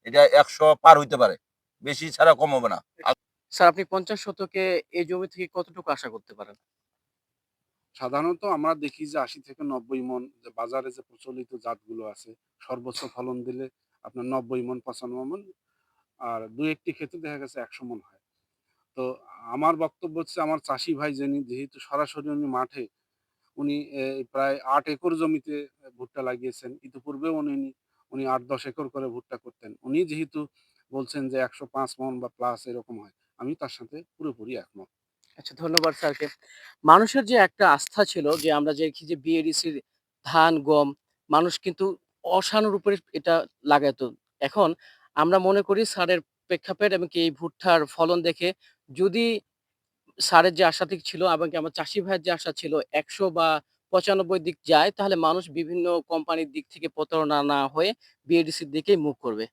এটা ১০০ পার হইতে পারে। বেশি ছাড়া কম হবে না। স্যার আপনি ৫০ শতকে এই জমি থেকে কতটুকু আশা করতে পারেন? সাধারণত আমরা দেখি যে ৮০ থেকে ৯০ মণ যে বাজারে যে প্রচলিত জাতগুলো আছে, সর্বোচ্চ ফলন দিলে আপনার ৯০ মণ, ৯৫ মণ, আর ২-১ টি ক্ষেত্রে দেখা গেছে ১০০ মণ হয়। তো আমার বক্তব্য হচ্ছে আমার চাষী ভাই যিনি যেহেতু সরাসরি উনি মাঠে উনি প্রায় ৮ একর জমিতে ভুট্টা লাগিয়েছেন। ইতিপূর্বেও উনি ৮-১০ একর করে ভুট্টা করতেন। উনি যেহেতু বলছেন যে ১০৫ মণ বা প্লাস এরকম হয়, আমি তার সাথে পুরোপুরি একমত। আচ্ছা ধন্যবাদ স্যারকে। মানুষের যে একটা আস্থা ছিল যে আমরা যে দেখি যে বিএডিসির ধান, গম মানুষ কিন্তু অসানোর উপরে এটা লাগাতো। এখন আমরা মনে করি স্যারের প্রেক্ষাপট এবং কি এই ভুট্টার ফলন দেখে যদি স্যারের যে আশাটি ছিল এবং কি আমার চাষী ভাইয়ের যে আশা ছিল ১০০ বা ৯৫ দিক যায় তাহলে মানুষ বিভিন্ন কোম্পানির দিক থেকে প্রতারণা না হয়ে বিএডিসির দিকেই মুভ করবে।